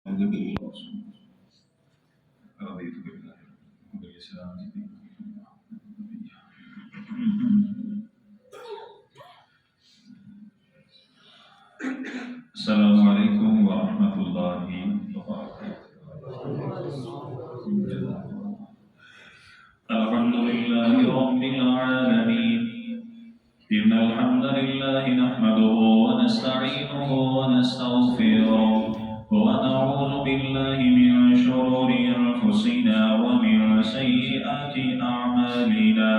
أعوذ بالله رضيت بالله وبالإسلام دينا. السلام عليكم ورحمة الله وبركاته. الحمد لله رب العالمين. إن الحمد لله نحمده ونستعينه ونستغفره ونعوذ بالله من شرور أنفسنا ومن سيئات أعمالنا.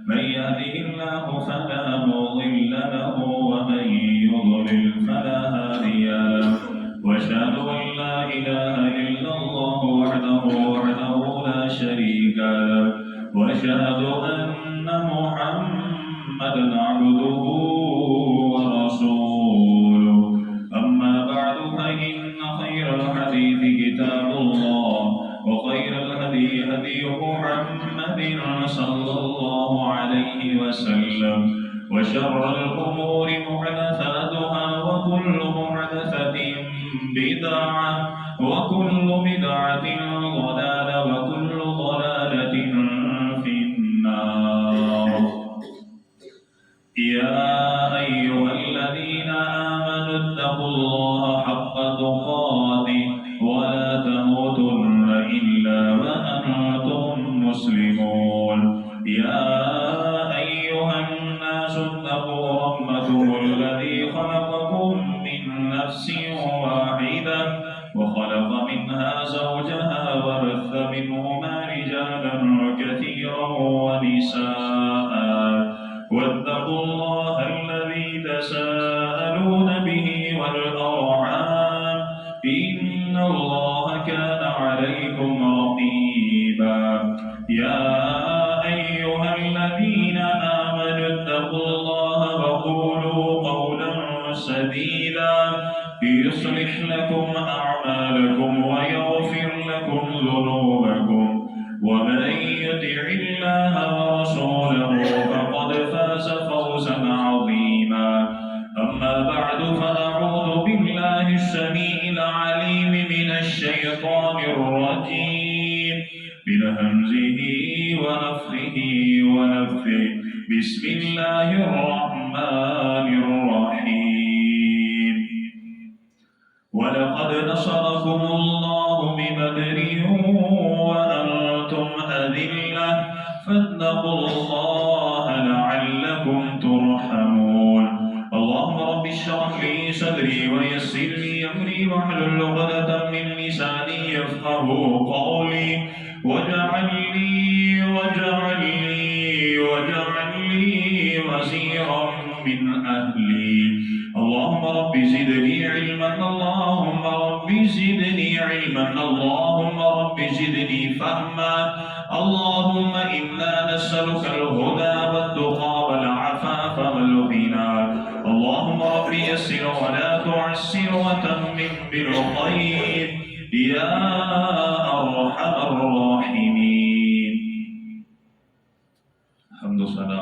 من يهده الله فلا مضل له ومن يضلل فلا هادي له. وأشهد أن لا إله إلا الله وحده لا شريك له. وأشهد أن محمدا عبده ورسوله. أما بعد فإن خير الحديث كتاب الله وخير الهدي هدي محمد صلى الله عليه وسلم. وشر الأمور محدثاتها وكل محدثة بدعة وكل بدعة ضلالة وكل ضلالة في النار. يا أيها الذين آمنوا اتقوا الله حق تقاته ولا تموتن إلا وأنتم مسلمون. يا أيها الناس اتقوا ربكم الذي خلقكم من نفس واحدة وخلق منها زوجها وبث منهما رجالا كثيرا ونساء. واتقوا الله الذي تساءلون به والأرحام إن الله كان عليكم رقيبا. يا أيها الذين آمنوا اتقوا الله وقولوا قولا سديدا يصلح لكم أعمالكم ويغفر لكم ذنوبكم. ومن يطع الله ورسوله فقد فاز فوزا عظيما. أما بعد فأعوذ بالله السميع العليم من الشيطان الرجيم من همزه ونفخه ونفثه. بسم الله الرحمن الرحيم. ولقد نصركم الله ببدر وأنتم أذلة فاتقوا الله لعلكم ترحمون. اللهم رب اشرح لي صدري ويسر لي أمري واحلل عقدة من لساني يفقهوا قولي واجعل لي وزيرا من أهلي. اللهم رب زدني علما. اللهم رب زدني علما. اللهم رب زدني فهما. اللهم إنا نسألك الهدى والتقى والعفاف والغنى. اللهم رب يسر ولا تعسر وتمم بالخير يا أرحم الراحمين. حمد و ثنا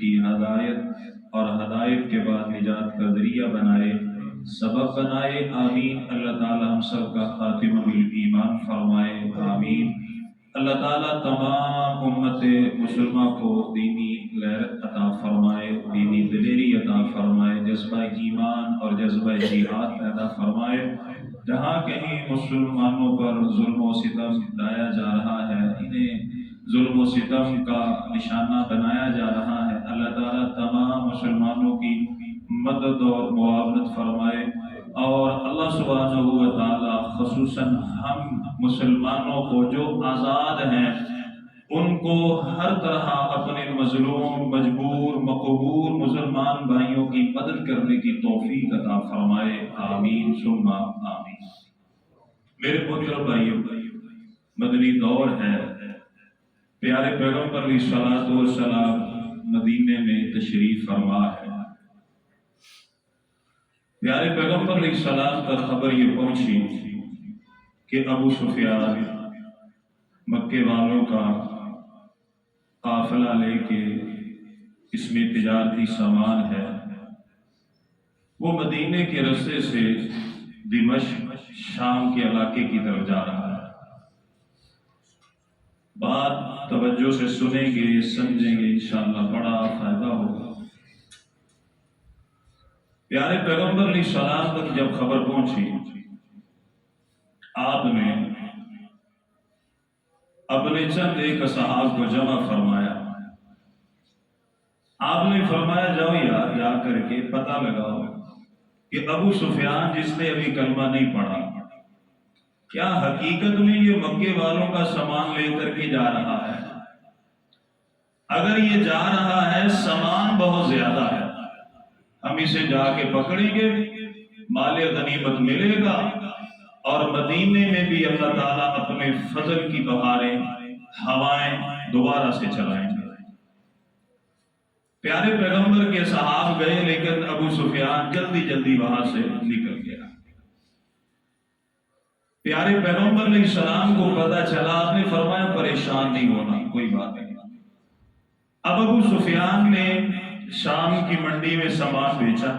کی ہدایت اور ہدایت کے بعد نجات کا ذریعہ بنائے، سبب بنائے، آمین۔ اللہ تعالی ہم سب کا خاتمہ بالایمان فرمائے، آمین۔ اللہ تعالیٰ تمام امت مسلمہ کو دینی غیرت عطا فرمائے، دینی دلیری عطا فرمائے، جذبہ ایمان اور جذبہ جہاد پیدا فرمائے۔ جہاں کہیں مسلمانوں پر ظلم و ستم ڈھایا جا رہا ہے، انہیں ظلم و ستم کا نشانہ بنایا جا رہا ہے، اللہ تعالیٰ تمام مسلمانوں کی مدد اور معاونت فرمائے، اور اللہ سبحانہ و تعالیٰ خصوصاً ہم مسلمانوں کو جو آزاد ہیں ان کو ہر طرح اپنے مظلوم، مجبور، مقہور مسلمان بھائیوں کی مدد کرنے کی توفیق عطا فرمائے، آمین ثم آمین۔ میرے محترم بھائیوں، مدنی دور ہے، پیارے پیغمبر علیہ الصلوۃ والسلام مدینے میں تشریف فرما ہے۔ پیارے پیغمبر علیہ السلام تک خبر یہ پہنچی کہ ابو سفیان مکے والوں کا قافلہ لے کے، اس میں تجارتی سامان ہے، وہ مدینے کے رستے سے دمشق شام کے علاقے کی طرف جا رہا ہے۔ بات توجہ سے سنیں گے، سمجھیں گے، انشاءاللہ بڑا فائدہ ہوگا۔ پیارے پیغمبر علیہ السلام تک جب خبر پہنچی، آپ نے اپنے چند ایک اصحاب کو جمع فرمایا۔ آپ نے فرمایا جاؤ یار، جا کر کے پتہ لگاؤ کہ ابو سفیان جس نے ابھی کلمہ نہیں پڑھا، کیا حقیقت میں یہ مکے والوں کا سامان لے کر کے جا رہا ہے؟ اگر یہ جا رہا ہے، سامان بہت زیادہ ہے، ہم اسے جا کے پکڑیں گے، مال غنیمت ملے گا، اور مدینے میں بھی اللہ تعالیٰ اپنے فضل کی بہاریں، ہوائیں دوبارہ سے چلائیں گے۔ پیارے پیغمبر کے صحاب گئے، لیکن ابو سفیان جلدی جلدی وہاں سے نکل گیا۔ پیارے پیغمبر علیہ السلام کو پتہ چلا، آپ نے فرمایا پریشان نہیں ہونا، کوئی بات نہیں۔ اب ابو سفیان نے شام کی منڈی میں سامان بیچا،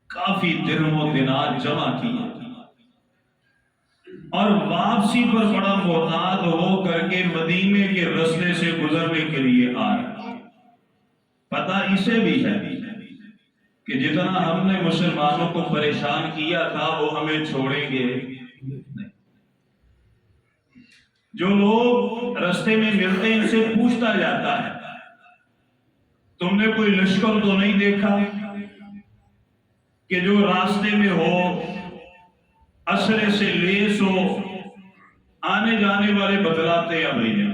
کافی درہم و دینار جمع کیے، اور واپسی پر بڑا محتاط ہو کر کے مدینے کے رستے سے گزرنے کے لیے آئے۔ پتہ اسے بھی ہے کہ جتنا ہم نے مسلمانوں کو پریشان کیا تھا وہ ہمیں چھوڑیں گے نہیں۔ جو لوگ رستے میں ملتے ہیں ان سے پوچھتا جاتا ہے، تم نے کوئی لشکر تو نہیں دیکھا کہ جو راستے میں ہو، اسرے سے لیس ہو، آنے جانے والے بتلاتے ہیں بھائی۔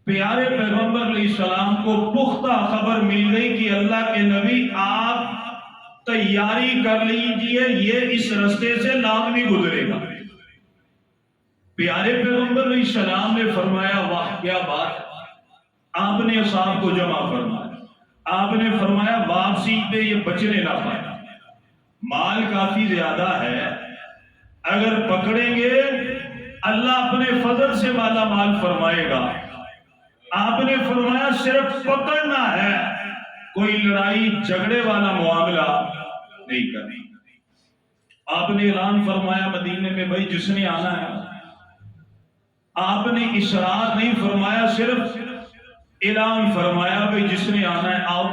پیارے پیغمبر علیہ السلام کو پختہ خبر مل گئی کہ اللہ کے نبی آپ تیاری کر لیجئے، یہ اس رستے سے لازمی گزرے گا۔ پیارے پیغمبر علیہ السلام نے فرمایا واہ کیا بات ہے۔ آپ نے اصحاب کو جمع فرمایا، آپ نے فرمایا واپسی پہ یہ بچنے نہ پائے، مال کافی زیادہ ہے، اگر پکڑیں گے اللہ اپنے فضل سے مالا مال فرمائے گا۔ آپ نے فرمایا صرف پکڑنا ہے، کوئی لڑائی جھگڑے والا معاملہ نہیں کرنا۔ آپ نے اعلان فرمایا مدینے میں بھائی جس نے آنا ہے، آپ نے اصرار نہیں فرمایا، صرف اعلان فرمایا بھائی جس نے آنا ہے آؤ،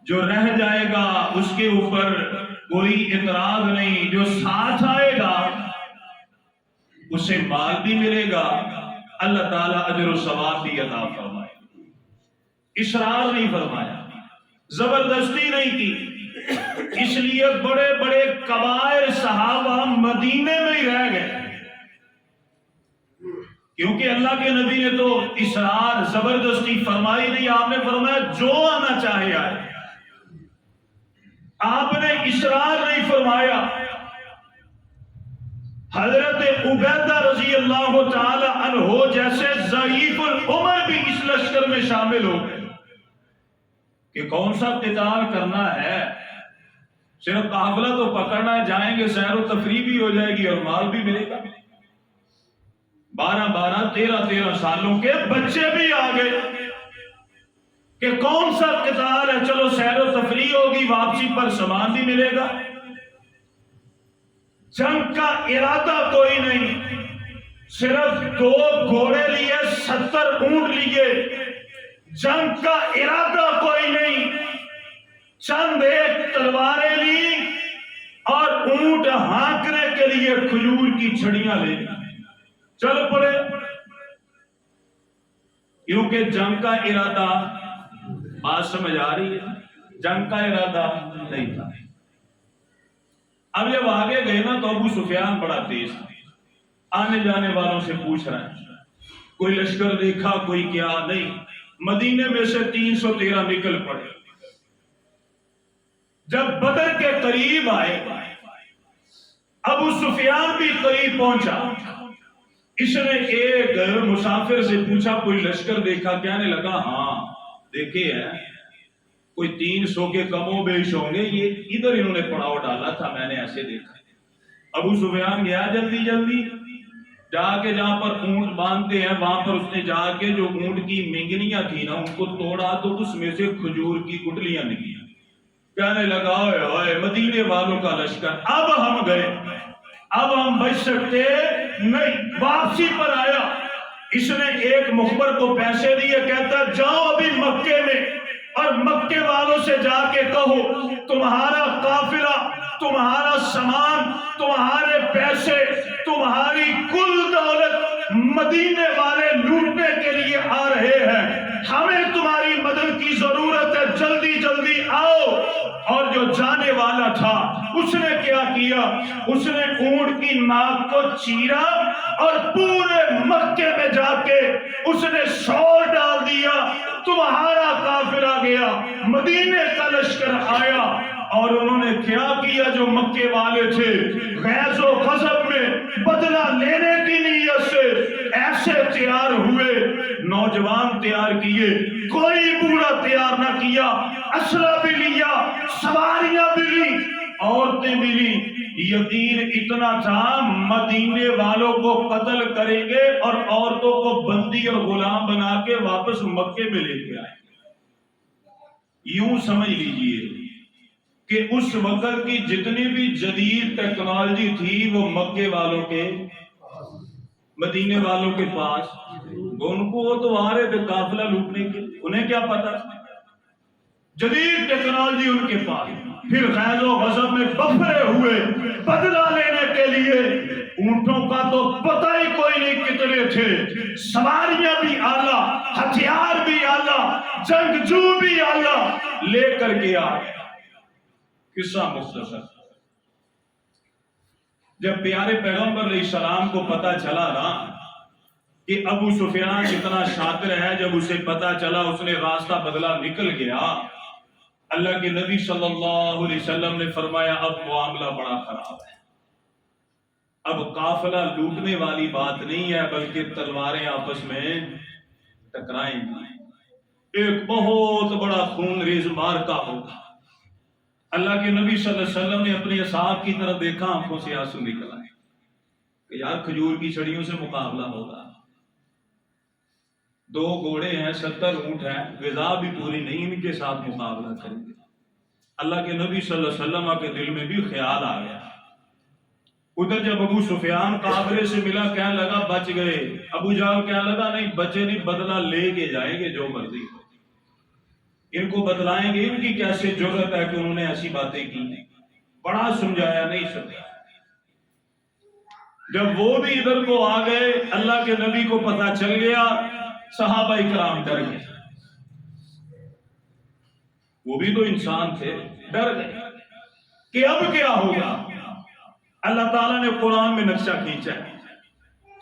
جو رہ جائے گا اس کے اوپر کوئی اعتراض نہیں، جو ساتھ آئے گا اسے مال بھی ملے گا، اللہ تعالیٰ اجر و ثواب بھی عطا فرمائے۔ اصرار نہیں فرمایا، زبردستی نہیں کی، اس لیے بڑے بڑے کبائر صحابہ مدینے میں ہی رہ گئے، کیونکہ اللہ کے نبی نے تو اصرار زبردستی فرمائی نہیں۔ آپ نے فرمایا جو آنا چاہے آئے، آپ نے اصرار نہیں فرمایا۔ حضرت عبیدہ رضی اللہ تعالی عنہ جیسے ضعیف العمر بھی اس لشکر میں شامل ہو گئے کہ کون سا قتال کرنا ہے، صرف قافلہ تو پکڑنا ہے، جائیں گے سیر و تفریح بھی ہو جائے گی اور مال بھی ملے گا۔ 12 13 سالوں کے بچے بھی آ گئے، کہ کون سا قتال ہے، چلو سیر و تفریح ہوگی، واپسی پر سامان بھی ملے گا، جنگ کا ارادہ کوئی نہیں، صرف 2 گھوڑے لیے، 70 اونٹ لیے، جنگ کا ارادہ کوئی نہیں، چند ایک تلواریں لی اور اونٹ ہانکنے کے لیے کھجور کی چھڑیاں لے لی، چل پڑے، کیونکہ جنگ کا ارادہ، بات سمجھ آ رہی ہے، جنگ کا ارادہ نہیں تھا۔ اب جب آگے گئے نا تو ابو سفیان بڑا تیز تھا، آنے جانے والوں سے پوچھ رہا ہے کوئی لشکر دیکھا، کوئی کیا نہیں، مدینے میں سے 313 نکل پڑے۔ جب بدر کے قریب آئے، ابو سفیان بھی قریب پہنچا، اس نے ایک مسافر سے پوچھا کوئی لشکر دیکھا، کہنے لگا ہاں دیکھے ہیں، کوئی 300 کے کم و بیش ہوں گے، یہ ادھر انہوں نے پڑاؤ ڈالا تھا، میں نے ایسے دیکھا۔ ابو سفیان گیا جلدی جلدی، جا کے جہاں پر اونٹ باندھتے ہیں وہاں پر اس نے جا کے جو اونٹ کی مینگنیاں تھی نا ان کو توڑا تو اس میں سے کھجور کی گٹلیاں نکلی، کہنے لگا اوئے مدینے والوں کا لشکر، اب ہم گئے، اب ہم بچ سکتے نہیں۔ واپسی پر آیا، اس نے ایک مخبر کو پیسے دیے، کہتا جاؤ ابھی مکے میں اور مکے والوں سے جا کے کہو تمہارا قافلہ، تمہارا سامان، تمہارے پیسے، تمہاری کل دولت مدینے والے لوٹنے کے لیے آ رہے ہیں، ہمیں تمہاری مدد کی ضرورت ہے، جلدی جلدی آؤ۔ اور جو جانے والا تھا اس نے کیا کیا، اس نے اونٹ کی ناک کو چیرا اور پورے مکے میں جا کے اس نے شور ڈال دیا، تمہارا قافلہ گیا، مدینے کا لشکر آیا۔ اور انہوں نے کیا کیا، جو مکے والے تھے غیظ و غضب میں بدلہ لینے کی نیت سے ایسے تیار ہوئے، نوجوان تیار کیے، کوئی بوڑھا تیار نہ کیا، اسلحہ بھی لیا، سواریاں بھی لی، عورتیں بھی لی، یقین اتنا تھا مدینے والوں کو قتل کریں گے اور عورتوں کو بندی اور غلام بنا کے واپس مکے میں لے کے آئیں گے۔ یوں سمجھ لیجئے کہ اس وقت کی جتنی بھی جدید ٹیکنالوجی تھی وہ مکے والوں کے، مدینے والوں کے پاس، ان کو وہ تو آ رہے تھے قافلہ لوٹنے کے، انہیں کیا پتا، جدید ٹیکنالوجی ان کے پاس۔ پھر غیظ و غضب میں بفرے ہوئے بدلہ لینے کے لیے، اونٹوں کا تو پتہ ہی کوئی نہیں کتنے تھے، سواریاں بھی اعلیٰ، ہتھیار بھی اعلیٰ، جنگجو بھی اعلیٰ لے کر کے آئے۔ قصہ مختصر، جب پیارے پیغمبر علیہ السلام کو پتا چلا نا کہ ابو سفیان اتنا شاطر ہے، جب اسے پتا چلا اس نے راستہ بدلا، نکل گیا، اللہ کے نبی صلی اللہ علیہ وسلم نے فرمایا اب معاملہ بڑا خراب ہے، اب قافلہ لوٹنے والی بات نہیں ہے بلکہ تلواریں آپس میں ٹکرائیں گی، ایک بہت بڑا خون ریز مارکا ہوگا۔ اللہ کے نبی صلی اللہ علیہ وسلم نے اپنے اصحاب کی طرف دیکھا، آنکھوں سے آنسو نکل آئے کہ یار کھجور کی چھڑیوں سے مقابلہ ہوگا، 2 گھوڑے ہیں، 70 اونٹ ہیں، غذا بھی پوری نہیں، ان کے ساتھ مقابلہ کریں گے۔ اللہ کے نبی صلی اللہ علیہ وسلم کے دل میں بھی خیال آ گیا۔ ادھر جب ابو سفیان قافلے سے ملا، کہنے لگا بچ گئے، ابو جہل کہنے لگا نہیں بچے نہیں، بدلہ لے کے جائیں گے جو مرضی ہو، ان کو بدلائیں گے، ان کی کیسے جرأت ہے کہ انہوں نے ایسی باتیں کی، بڑا سمجھایا نہیں سمجھا۔ جب وہ بھی ادھر کو آ گئے، اللہ کے نبی کو پتا چل گیا، صحابہ اکرام ڈر گئے، وہ بھی تو انسان تھے، ڈر گئے کہ اب کیا ہوگا۔ اللہ تعالیٰ نے قرآن میں نقشہ کھینچا ہے،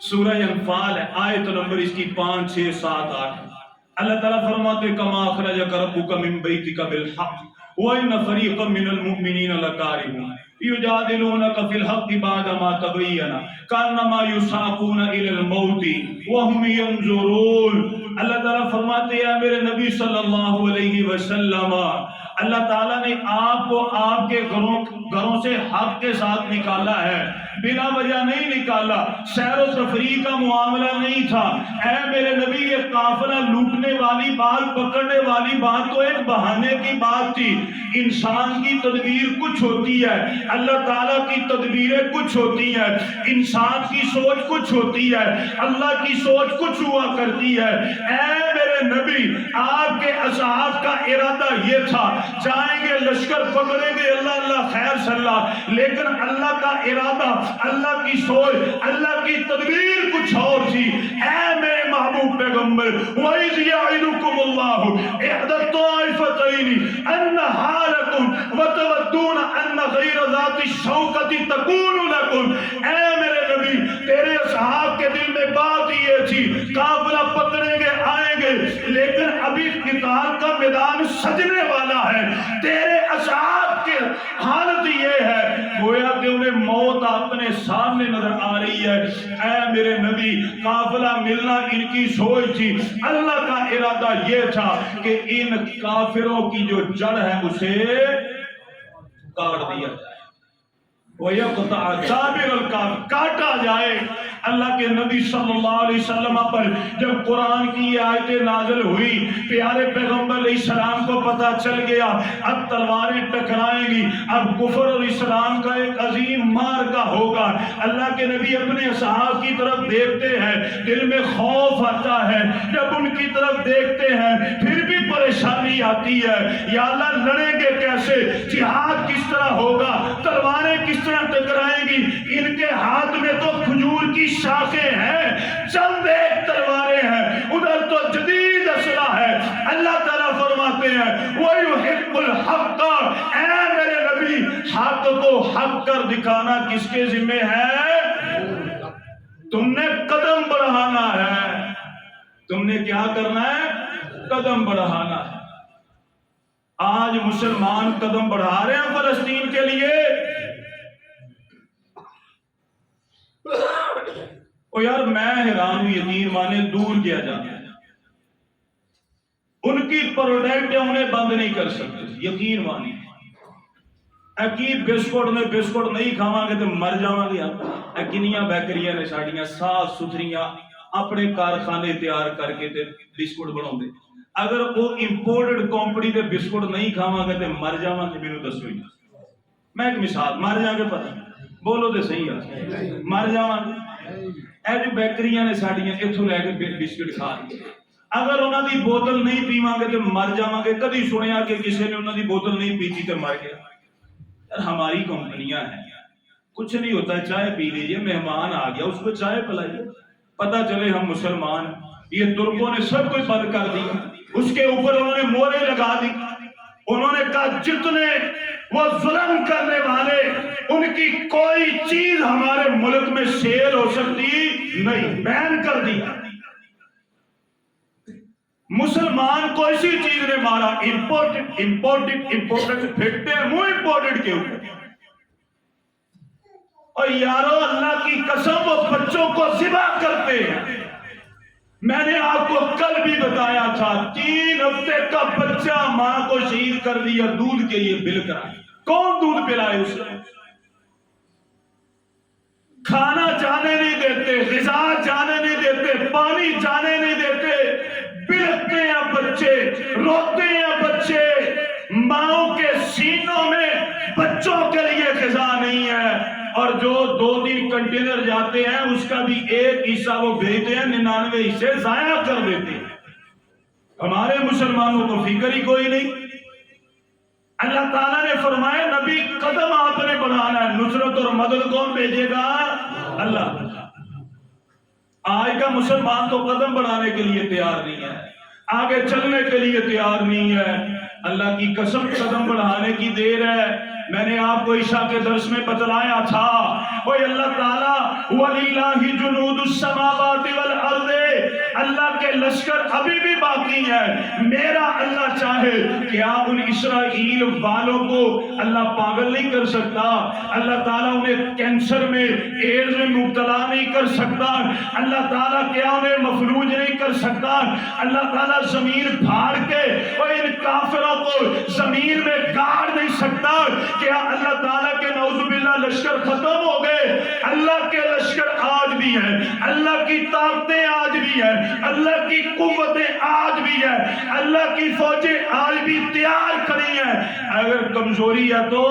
سورہ انفال ہے، آیت نمبر اس کی 5 6 7 8۔ اللہ تعالیٰ فرماتے کما اخرجک ربک من بیتک بالحق وان فریقا من المؤمنین لکارہون یجادلونک فی الحق بعدما تبین کانما یساقون الی الموت وهم ینظرون۔ اللہ تعالیٰ فرماتے ہیں میرے نبی صلی اللہ علیہ وسلم، اللہ تعالیٰ نے آپ کو آپ کے گھروں سے حق کے ساتھ نکالا ہے، بلا وجہ نہیں نکالا، سیر و تفریح کا معاملہ نہیں تھا۔ اے میرے نبی یہ قافلہ لوٹنے والی بات، پکڑنے والی بات تو ایک بہانے کی بات تھی۔ انسان کی تدبیر کچھ ہوتی ہے، اللہ تعالیٰ کی تدبیریں کچھ ہوتی ہیں، انسان کی سوچ کچھ ہوتی ہے، اللہ کی سوچ کچھ ہوا کرتی ہے۔ اے میرے نبی آپ کے اصحاب کا ارادہ یہ تھا، جائیں گے لشکر پکڑیں گے، اللہ اللہ خیر صلی اللہ، لیکن اللہ کا ارادہ، اللہ کی سوچ، اللہ کی تدبیر کچھ اور تھی۔ اے میرے محبوب پیغمبر، وَإِذْ يَعِدُكُمُ اللَّهُ إِحْدَى الطَّائِفَتَيْنِ أَنَّهَا لَكُمْ وَتَوَدُّونَ أَنَّ غَيْرَ ذَاتِ الشَّوْكَةِ تَكُونُ لَكُمْ۔ اے میرے نبی تیرے اصحاب کے دل میں بات یہ تھی، قافلہ پکڑیں گے آئیں گے، لیکن ابھی قتال کا میدان سجنے والا ہے۔ تیرے اصحاب کی حالت یہ ہے گویا کہ انہیں موت اپنے سامنے نظر آ رہی ہے۔ اے میرے نبی قافلہ ملنا ان کی سوچ تھی، اللہ کا ارادہ یہ تھا کہ ان کافروں کی جو جڑ ہے اسے کاٹ دیا جائے، وَيَقْطَعَ دَابِرَ الْكَافِرِ، کاٹا جائے۔ اللہ کے نبی صلی اللہ علیہ وسلم پر جب قرآن کی یہ آیتیں نازل ہوئی، پیارے پیغمبر علیہ السلام کو پتہ چل گیا اب تلواریں ٹکرائیں گی، اب کفر اور اسلام کا ایک عظیم معرکہ ہوگا۔ اللہ کے نبی اپنے اصحاب کی طرف دیکھتے ہیں، دل میں خوف آتا ہے، جب ان کی طرف دیکھتے ہیں پھر بھی پریشانی آتی ہے، یا اللہ لڑیں گے کیسے، جہاد کس طرح ہوگا، تلواریں کس طرح ٹکرائیں گی، ان کے ہاتھ میں تو کھجور کی شاخیں ہیں، چند ایک تلواریں ہیں، ادھر تو جدید اسلحہ ہے۔ اللہ تعالیٰ فرماتے ہیں وَيُحِقُّ الْحَقَّ، اے میرے نبی حق کو حق کر دکھانا کس کے ذمہ ہے؟ تم نے قدم بڑھانا ہے، تم نے کیا کرنا ہے؟ قدم بڑھانا ہے۔ آج مسلمان قدم بڑھا رہے ہیں فلسطین کے لیے۔ او یار میں حیران ہوں، یتیم مانے دور کیا جاتا ہے، ان کی پروڈکٹ انہیں بند نہیں کر سکتے، یقین مانی اکیب بسکٹ میں بسکٹ نہیں کھاواں گے تو مر جاواں گے۔ کنیاں بیکریاں نے ساڑیاں صاف ستھریاں اپنے کارخانے تیار کر کے تے بسکٹ بناؤں دے، اگر وہ امپورٹڈ کمپنی دے بسکٹ نہیں کھاواں گے تو مر جاواں گے۔ میرے دسو ہی میں ایک مثال، مر جا کے پتہ بولو تو صحیح ہے، مر جاواں گے۔ اے جو بیکریاں نے ساڑیاں اتھوں لے کے بسکٹ کھا لی، اگر انہوں دی بوتل نہیں پیواں گے تو مر جاواں گے۔ کدی سنیا کہ کسی نے انہوں دی بوتل نہیں پیتی تو مر گیا؟ ہماری کمپنیاں ہیں، کچھ نہیں ہوتا ہے، چائے پی لیجئے، مہمان آ گیا اس کو چائے پلائیے، پتہ چلے ہم مسلمان۔ یہ ترکوں نے سب کچھ بند کر دیا، اس کے اوپر انہوں نے مورے لگا دی، انہوں نے کہا جتنے وہ ظلم کرنے والے ان کی کوئی چیز ہمارے ملک میں سیل ہو سکتی نہیں، بین کر دیا۔ مسلمان کو اسی چیز نے مارا، امپورٹڈ پھٹتے ہیں منہ امپورٹڈ کے اوپر۔ اور یارو اللہ کی قسم وہ بچوں کو ذبح کرتے ہیں۔ میں نے آپ کو کل بھی بتایا تھا 3 ہفتے کا بچہ ماں کو شہید کر دیا دودھ کے لیے بل کرائے، کون دودھ پلائے اسے؟ کھانا جانے نہیں دیتے، غذا جانے نہیں دیتے، پانی جانے نہیں دیتے، بلکتے ہیں بچے، روتے ہیں بچے، ماؤں کے سینوں میں بچوں کے لیے غذا نہیں ہے، اور جو 2-3 کنٹینر جاتے ہیں اس کا بھی ایک حصہ وہ بھیجتے ہیں، 99 حصے ضائع کر دیتے ہیں۔ ہمارے مسلمانوں کو فکر ہی کوئی نہیں۔ اللہ تعالیٰ نے فرمایا نبی قدم آپ نے بڑھانا ہے، نصرت اور مدد کون بھیجے گا؟ اللہ۔ آج کا مسلمان تو قدم بڑھانے کے لیے تیار نہیں ہے، آگے چلنے کے لیے تیار نہیں ہے۔ اللہ کی قسم قدم بڑھانے کی دیر ہے۔ میں نے آپ کو عشاء کے درس میں بتلایا تھا، وہ اللہ تعالیٰ وَلِلَّهِ جُنُودُ السَّمَاوَاتِ وَالْأَرْضِ، اللہ کے لشکر ابھی بھی باقی ہے. میرا اللہ چاہے کیا ان اسرائیل والوں کو اللہ پاگل نہیں کر سکتا؟ اللہ تعالیٰ انہیں کینسر میں ایڈز میں مبتلا نہیں کر سکتا؟ اللہ تعالیٰ کیا انہیں مفلوج نہیں کر سکتا؟ اللہ تعالیٰ زمین پھاڑ کے اور ان کافروں کو زمین میں گاڑ نہیں سکتا؟ کیا اللہ تعالیٰ کے نعوذ باللہ لشکر ختم ہو گئے؟ اللہ کے لشکر آج بھی ہیں، اللہ کی طاقتیں آج بھی ہیں، اللہ کی قوتیں آج بھی ہیں، اللہ کی فوجیں آج بھی تیار کھڑی ہیں. اگر کمزوری ہے تو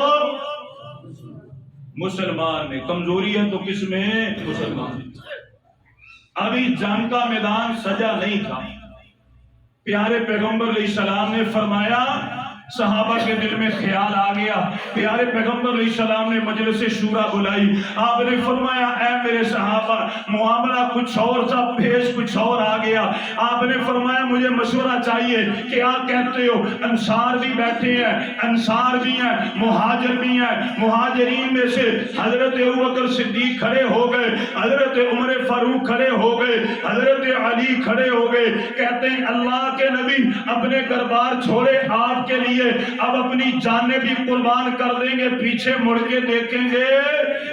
مسلمان میں، کمزوری ہے تو کس میں؟ مسلمان. ابھی جنگ کا میدان سجا نہیں تھا. پیارے پیغمبر علیہ السلام نے فرمایا، صحابہ کے دل میں خیال آ گیا. پیارے پیغمبر علیہ السلام نے مجلس شورا بلائی. آپ نے فرمایا اے میرے صحابہ، معاملہ کچھ اور تھا، بھیس کچھ اور آ گیا. آپ نے فرمایا مجھے مشورہ چاہیے. کیا کہتے ہو؟ انصار بھی بیٹھے ہیں، انصار بھی ہیں، مہاجر بھی ہیں. مہاجرین میں سے حضرت ابوبکر صدیق کھڑے ہو گئے، حضرت عمر فاروق کھڑے ہو گئے، حضرت علی کھڑے ہو گئے. کہتے ہیں اللہ کے نبی اپنے دربار چھوڑے آپ کے لیے اب اپنی جانیں بھی قربان کر دیں گے، پیچھے مڑ کے دیکھیں گے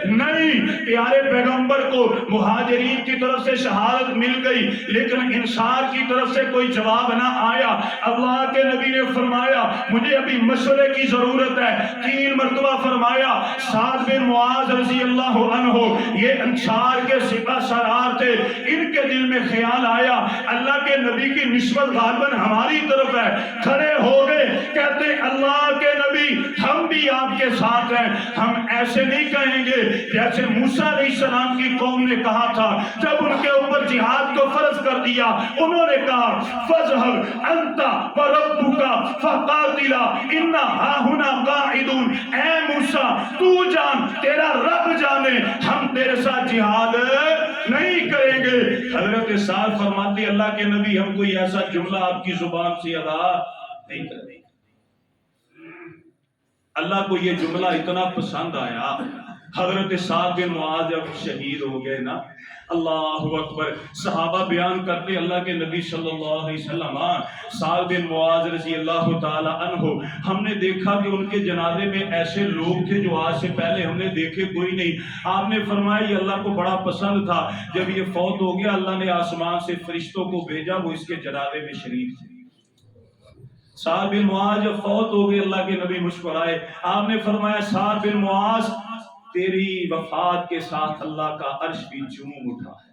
نہیں. پیارے پیغمبر کو مہاجرین کی طرف سے شہادت مل گئی، لیکن انصار کی طرف سے کوئی جواب نہ آیا. اللہ کے نبی نے فرمایا مجھے ابھی مشورے کی ضرورت ہے. 3 مرتبہ فرمایا. سعد بن معاذ رضی اللہ عنہ یہ انصار کے سپہ سالار تھے. ان کے دل میں خیال آیا اللہ کے نبی کی نسبت غالباً ہماری طرف ہے. کھڑے ہو گئے. کہتے اللہ کے نبی ہم بھی آپ کے ساتھ ہیں. ہم ایسے نہیں کہیں گے جیسے موسیٰ علیہ السلام کی قوم نے کہا تھا جب ان کے اوپر جہاد کو فرض کر دیا. انہوں نے کہا فَاذْهَبْ أَنْتَ وَرَبُّكَ فَقَاتِلَا إِنَّا هَاهُنَا قَاعِدُونَ. اے موسیٰ تو جان، تیرا رب جانے، ہم تیرے ساتھ جہاد نہیں کریں گے. حضرت سعد فرماتے اللہ کے نبی ہم کوئی ایسا جملہ آپ کی زبان سے ادا نہیں کریں گے. اللہ کو یہ جملہ اتنا پسند آیا. حضرت سعد بن معاذ جب شہید ہو گئے نا، اللہ اکبر، صحابہ بیان کرتے اللہ کے نبی صلی اللہ علیہ وسلم سعد بن معاذ رضی اللہ تعالی عنہ، ہم نے دیکھا کہ ان کے جنازے میں ایسے لوگ تھے جو آج سے پہلے ہم نے دیکھے کوئی نہیں. آپ نے فرمایا یہ اللہ کو بڑا پسند تھا. جب یہ فوت ہو گیا اللہ نے آسمان سے فرشتوں کو بھیجا، وہ اس کے جنازے میں شریک تھے. سعد بن معاذ جب فوت ہو گئے اللہ کے نبی مسکرائے. آپ نے فرمایا سعد بن معاذ تیری وفات کے ساتھ اللہ کا عرش بھی جھوم اٹھا ہے،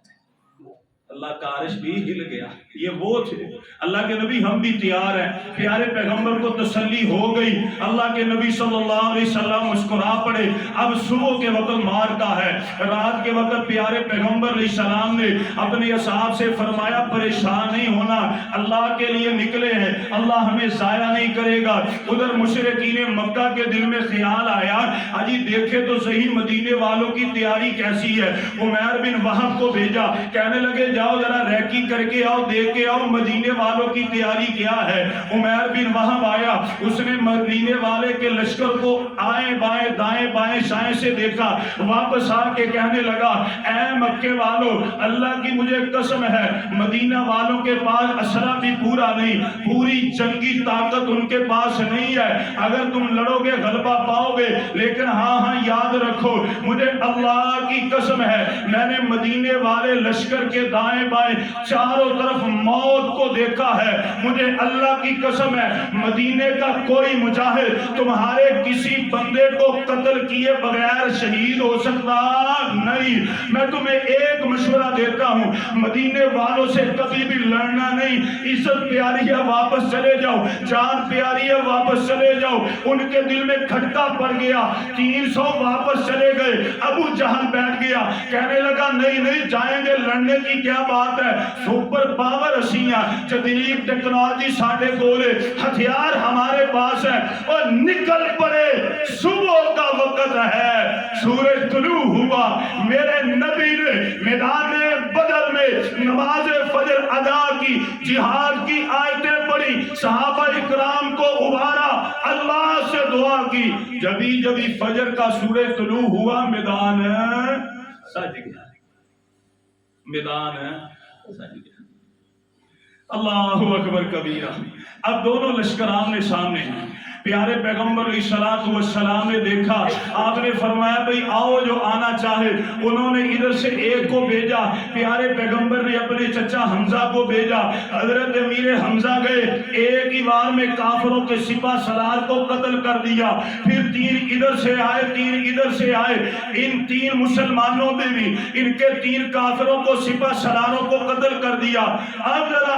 اللہ کا عرش بھی ہل گیا. یہ وہ تھے. اللہ کے نبی ہم بھی تیار ہیں. پیارے پیغمبر کو تسلی ہو گئی. اللہ کے نبی صلی اللہ علیہ وسلم مسکرا پڑے. اب صبح کے وقت معرکہ ہے، رات کے وقت پیارے پیغمبر علیہ السلام نے اپنے اصحاب سے فرمایا پریشان نہیں ہونا، اللہ کے لیے نکلے ہیں، اللہ ہمیں ضائع نہیں کرے گا. ادھر مشرکین مکہ کے دل میں خیال آیا اجی دیکھے تو صحیح مدینے والوں کی تیاری کیسی ہے. عمیر بن وہب کو بھیجا، کہنے لگے جاؤ ذرا ریکی کر کے آؤ، دیکھ کے آؤ مدینے والوں کی تیاری کیا ہے. عمیر بن وہب آیا، اس نے مدینے والے کے لشکر کو آئیں بائیں دائیں بائیں شائیں سے دیکھا. واپس آ کے کہنے لگا اے مکے والوں، اللہ کی مجھے قسم ہے مدینہ والوں کے پاس اسلحہ بھی پورا نہیں، پوری جنگی طاقت ان کے پاس نہیں ہے. اگر تم لڑو گے غلبہ پاؤ گے، لیکن ہاں یاد رکھو مجھے اللہ کی قسم ہے میں نے مدینے والے لشکر کے دائیں بائیں چاروں طرف موت کو دیکھا ہے. مجھے اللہ کی قسم ہے مدینے کا کوئی مجاہد تمہارے کسی بندے کو قتل کیے بغیر شہید ہو سکتا نہیں. میں تمہیں ایک مشورہ دیتا ہوں، مدینے والوں سے کبھی بھی لڑنا نہیں. عزت پیاری ہے واپس چلے جاؤ، جان پیاری ہے واپس چلے جاؤ. ان کے دل میں کھٹکا پڑ گیا. 300 واپس چلے گئے. ابو جہل بیٹھ گیا، کہنے لگا نہیں نہیں جائیں گے، لڑنے کی کیا بات ہے، سپر پاور اسیاں جدید ٹیکنالوجی ساڑھے گولے ہتھیار ہمارے پاس ہے. اور نکل پڑے. صبح کا وقت ہے، سورج طلوع ہوا. میرے نبی نے میدان بدر میں نماز فجر ادا کی، جہاد کی آیتیں پڑھی، صحابہ اکرام کو ابھارا، اللہ سے دعا کی. جبھی جبھی فجر کا سورج طلوع ہوا میدان سج گیا، میدان سج گیا. اللہ اکبر کبیرہ۔ اب دونوں لشکر آمنے سامنے ہیں۔ پیارے پیغمبر علیہ السلام نے دیکھا، آپ نے فرمایا بھئی آؤ جو آنا چاہے۔ انہوں نے ادھر سے ایک کو بھیجا، پیارے پیغمبر نے اپنے چچا حمزہ کو بھیجا۔ حضرت امیر حمزہ گئے، ایک ہی بار میں کافروں کے سپہ سالار کو قتل کر دیا۔ پھر تین ادھر سے آئے، تین ادھر سے آئے، ان تین مسلمانوں میں بھی ان کے تین کافروں کو سپہ سالاروں کو قتل کر دیا۔ اب ذرا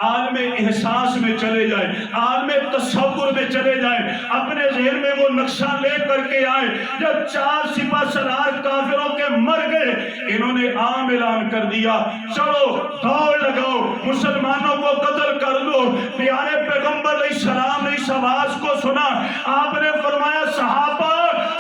عالم احساس میں چلے جائیں، عالم تصور میں چلے جائیں، اپنے ذہن میں وہ نقشہ لے کر کے آئے۔ جب 4 سپہ سالار کافروں کے مر گئے، انہوں نے عام اعلان کر دیا، چلو دوڑ لگاؤ، مسلمانوں کو قتل کر دو۔ پیارے پیغمبر علیہ السلام نے اس آواز کو سنا، آپ نے فرمایا صحابہ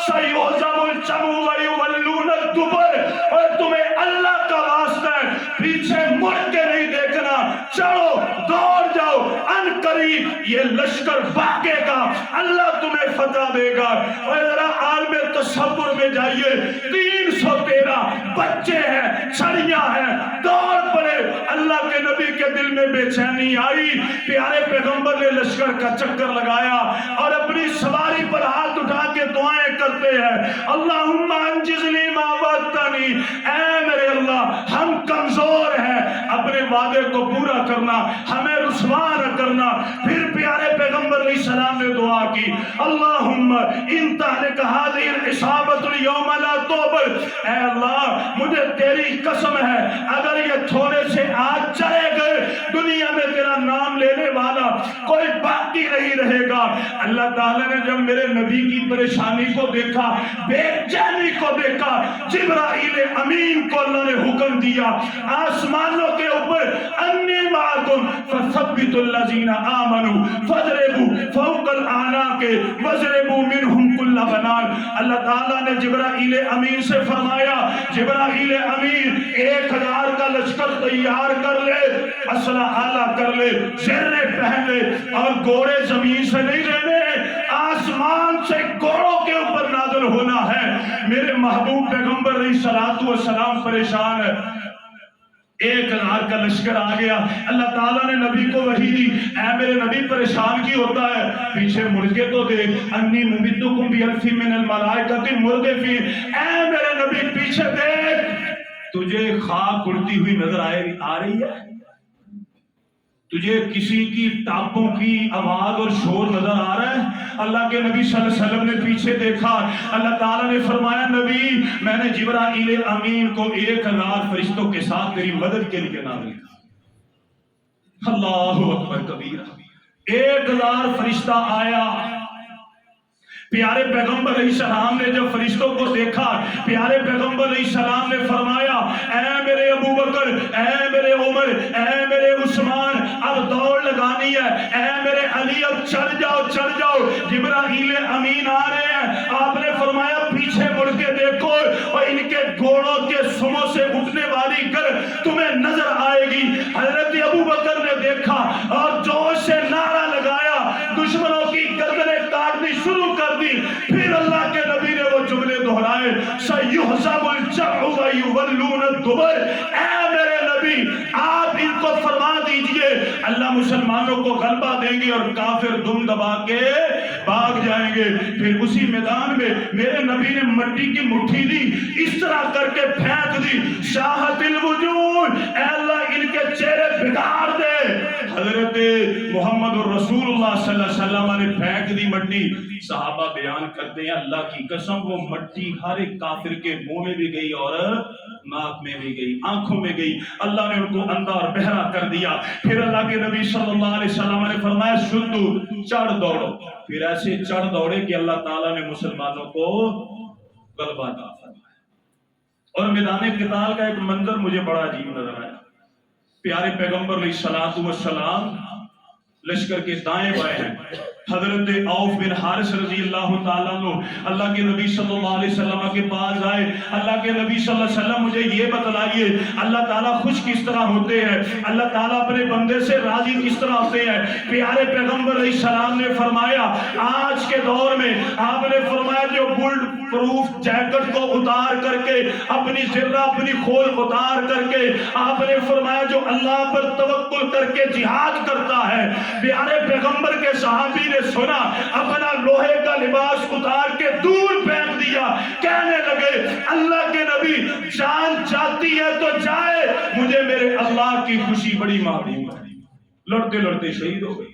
سیہزم الجمع ویولون الدبر، اور تمہیں اللہ کا واسطہ ہے پیچھے مڑ کے نہیں دیکھنا، چلو دوڑ جاؤ، ان قریب یہ لشکر بھاگے گا، اللہ تمہیں فتح دے گا۔ اور ذرا عالم تصور میں جائیے، 313 بچے ہیں، چھڑیاں ہیں، دوڑ پڑے۔ اللہ کے نبی کے دل میں بے چینی آئی، پیارے پیغمبر نے لشکر کا چکر لگایا اور اپنی سواری پر ہاتھ اٹھا کے دعائیں کرتے ہیں، اللہم انجز لی ما وعدتنی، اے میرے اللہ ہم کمزور ہیں، اپنے وعدے کو پورا کرنا، ہمیں رسوا نہ کرنا۔ پھر پیارے پیغمبر علیہ السلام نے دعا کی، اللہم ان تہلک ہذہ العصابۃ اليوم لا توبر، اے اللہ مجھے تیری قسم ہے اگر یہ تھوڑے سے آج چلے گئے، دنیا میں تیرا نام لینے والا کوئی باقی نہیں رہے گا۔ اللہ تعالیٰ نے جب میرے نبی کی پریشانی کو دیکھا، بے چینی کو دیکھا، جبرائیل امین کو اللہ نے حکم دیا، آسمانوں کے اوپر انی معکم فثبتوا الذین آمنوا فاضربوا فوق الاعناق واضربوا منهم کل بنان۔ اللہ تعالیٰ نے جبرائیل امین سے فرمایا، جبرائیل امین 1000 کا لشکر تیار کر لے، اسلحہ اعلیٰ کر لے، زرے پہن لے، اور گھوڑے زمین سے نہیں لینے، آسمان سے گھوڑوں کے اوپر نازل ہونا ہے۔ میرے محبوب پیغمبر علیہ السلام پریشان ہے، 1000 کا لشکر آ گیا۔ اللہ تعالیٰ نے نبی کو وحی دی، اے میرے نبی پریشان کی ہوتا ہے، پیچھے مڑ کے تو دیکھ، انی ممدکم بی1000 من الملائکۃ مردفین، اے میرے نبی پیچھے دیکھ، تجھے خاک اڑتی ہوئی نظر آ رہی ہے؟ تجھے کسی کی ٹاپوں کی آواز اور شور نظر آ رہا ہے؟ اللہ کے نبی صلی اللہ علیہ وسلم نے پیچھے دیکھا، اللہ تعالیٰ نے فرمایا نبی میں نے جبرائیل امین کو 1000 فرشتوں کے ساتھ تیری مدد کے لیے نازل کیا۔ اللہ اکبر کبیرہ، 1000 فرشتہ آیا۔ پیارے پیغمبر علیہ السلام نے جب فرشتوں کو دیکھا، پیارے پیغمبر علیہ السلام نے فرمایا، اے میرے ابو بکر، اے میرے عمر، اے میرے عثمان، اب دوڑ لگانی ہے، اے میرے علی اب چڑھ جاؤ چڑھ جاؤ، جبرائیل امین آ رہے ہیں۔ آپ نے فرمایا پیچھے مڑ کے دیکھو اور ان کے گھوڑوں کے سموں سے اٹھنے والی گر تمہیں نظر آئے گی۔ حضرت ابو بکر نے دیکھا اور جوش سے نعرہ لگایا، دشمنوں کی گردنیں کاٹنی شروع کر دی۔ پھر اللہ کے نبی نے وہ جملے دہرائے، سیہزم الجمع ویولون الدبر، اے میرے نبی آپ ان کو فرما دیجئے اللہ مسلمانوں کو غلبہ دیں گے اور کافر دم دبا کے بھاگ جائیں گے۔ پھر اسی میدان میں میرے نبی نے مٹی کی مٹھی دی، اس طرح کر کے پھینک دی، شاہت الوجود، اے اللہ ان کے چہرے بگاڑ دے۔ حضرت محمد رسول اللہ صلی اللہ علیہ وسلم نے پھینک دی مٹی۔ صحابہ بیان کرتے ہیں اللہ کی قسم وہ مٹی ہر ایک کافر کے منہ میں بھی گئی اور ناک میں بھی گئی، آنکھوں میں گئی، اللہ نے ان کو اندھا اور بہرا کر دیا۔ پھر اللہ کے نبی صلی اللہ علیہ وسلم نے فرمایا شدو، چڑھ دوڑو، پھر ایسے چڑھ دوڑے کہ اللہ تعالیٰ نے مسلمانوں کو غلبہ عطا فرمایا۔ اور میدان قتال کا ایک منظر مجھے بڑا عجیب نظر آیا۔ پیارے پیغمبر علیہ السلام لشکر کے دائیں بائیں ہیں، حضرت عوف بن حارث رضی اللہ تعالیٰ عنہ اللہ کے نبی صلی اللہ علیہ وسلم کے پاس آئے. اللہ کے نبی صلی اللہ علیہ وسلم مجھے یہ بتلائیے اللہ تعالیٰ خوش کس طرح ہوتے ہیں, اللہ تعالیٰ اپنے بندے سے راضی کس طرح ہوتے ہیں. پیارے پیغمبر علیہ السلام نے فرمایا, آج کے دور میں آپ نے فرمایا جو بلڈ پروف جیکٹ کو اتار کر کے اپنی ذرہ اپنی کھول اتار کر کے آپ نے فرمایا جو اللہ پر توکل کر کے جہاد کرتا ہے, پیارے پیغمبر کے صحابی نے سنا اپنا لوہے کا لباس اتار کے دور پھینک دیا, کہنے لگے اللہ کے نبی جان جاتی ہے تو جائے, مجھے میرے اللہ کی خوشی بڑی معلوم ہے. لڑتے لڑتے شہید ہو گئے.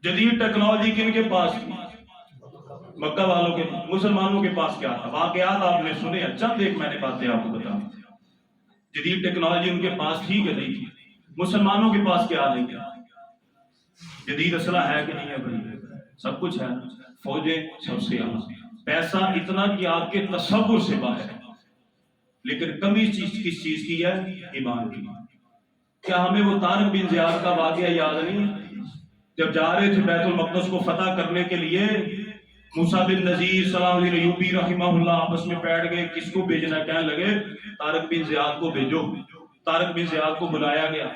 جدید ٹیکنالوجی کن کے پاس تھی؟ مکہ والوں کے. مسلمانوں کے پاس کیا تھا؟ واقعات آپ نے سنے, چند ایک میں نے باتیں آپ کو بتا. جدید ٹیکنالوجی ان کے پاس تھی کہ نہیں تھی؟ مسلمانوں کے پاس کیا نہیں تھا؟ جدید اسلحہ ہے کہ نہیں ہے بھائی؟ سب کچھ ہے. فوجیں سب سے اعلیٰ, پیسہ اتنا کہ آپ کے تصور سے باہر, لیکن کمی کس چیز کی ہے؟ ایمان کی. کیا ہمیں وہ طارق بن زیاد کا واقعہ یاد نہیں؟ جب جا رہے تھے بیت المقدس کو فتح کرنے کے لیے, موسیٰ بن نذیر سلام علیہ ایوبی رحمہ اللہ آپس میں بیٹھ گئے, کس کو بھیجنا؟ کہنے لگے طارق بن زیاد کو بھیجو. طارق بن زیاد کو بلایا گیا,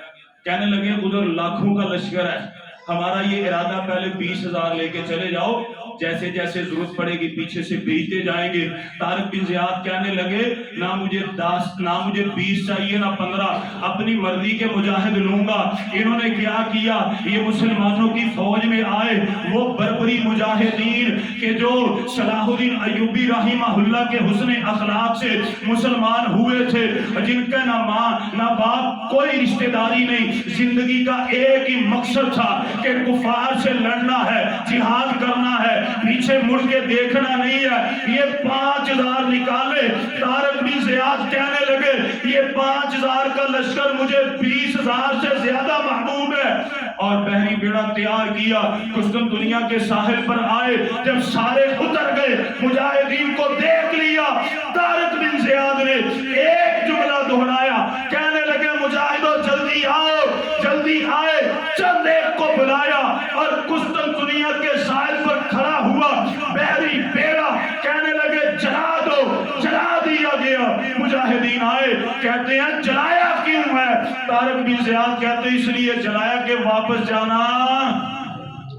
کہنے لگے ادھر لاکھوں کا لشکر ہے, ہمارا یہ ارادہ پہلے 20,000 لے کے چلے جاؤ, جیسے جیسے ضرورت پڑے گی پیچھے سے بھیجتے جائیں گے. طارق بن زیاد کہنے لگے نہ مجھے 20 چاہیے نہ 15, اپنی مرضی کے مجاہد لوں گا. انہوں نے کیا کیا, یہ مسلمانوں کی فوج میں آئے وہ بربری مجاہدین کہ جو صلاح الدین ایوبی رحمہ اللہ کے حسن اخلاق سے مسلمان ہوئے تھے, جن کا نہ ماں نہ باپ کوئی رشتہ داری نہیں, زندگی کا ایک ہی مقصد تھا کہ کفار سے لڑنا ہے, جہاد کرنا ہے, پیچھے مڑ کے دیکھنا نہیں ہے. یہ 5,000 نکالے. طارق بن زیاد کہنے لگے یہ 5,000 کا لشکر مجھے 20,000 سے زیادہ محبوب ہے, اور بحری بیڑا تیار کیا, قسطنطنیہ کے ساحل پر آئے. جب سارے اتر گئے, مجاہدین کو دیکھ لیا, طارق بن زیاد نے ایک جملہ دہرایا, کہنے لگے مجاہدوں جلدی آؤ, جلدی آئے. چند ایک کو بلایا اور قسطنطنیہ کے ساحل پر کھڑا ہوا, بحری بیڑا, کہنے لگے جلا دو. جلا دیا گیا. مجاہدین آئے, کہتے ہیں جلایا کیوں ہے؟ طارق بن زیاد کہتے ہیں اس لیے جلایا کہ واپس جانا,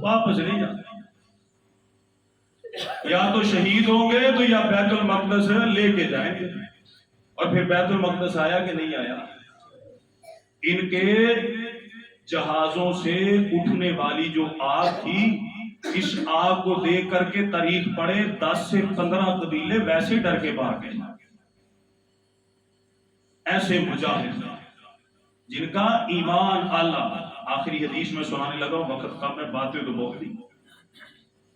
واپس نہیں جانا, یا تو شہید ہوں گے تو یا بیت المقدس لے کے جائیں گے. اور پھر بیت المقدس آیا کہ نہیں آیا؟ ان کے جہازوں سے اٹھنے والی جو آگ تھی, اس آگ کو دیکھ کر کے تاریخ پڑھے 10 سے 15 قبیلے ویسے ڈر کے بھاگ گئے. ایسے مجاہد جن کا ایمان اللہ. آخری حدیث میں سنانے لگا, وقت کا میں باتیں تو بہت دی.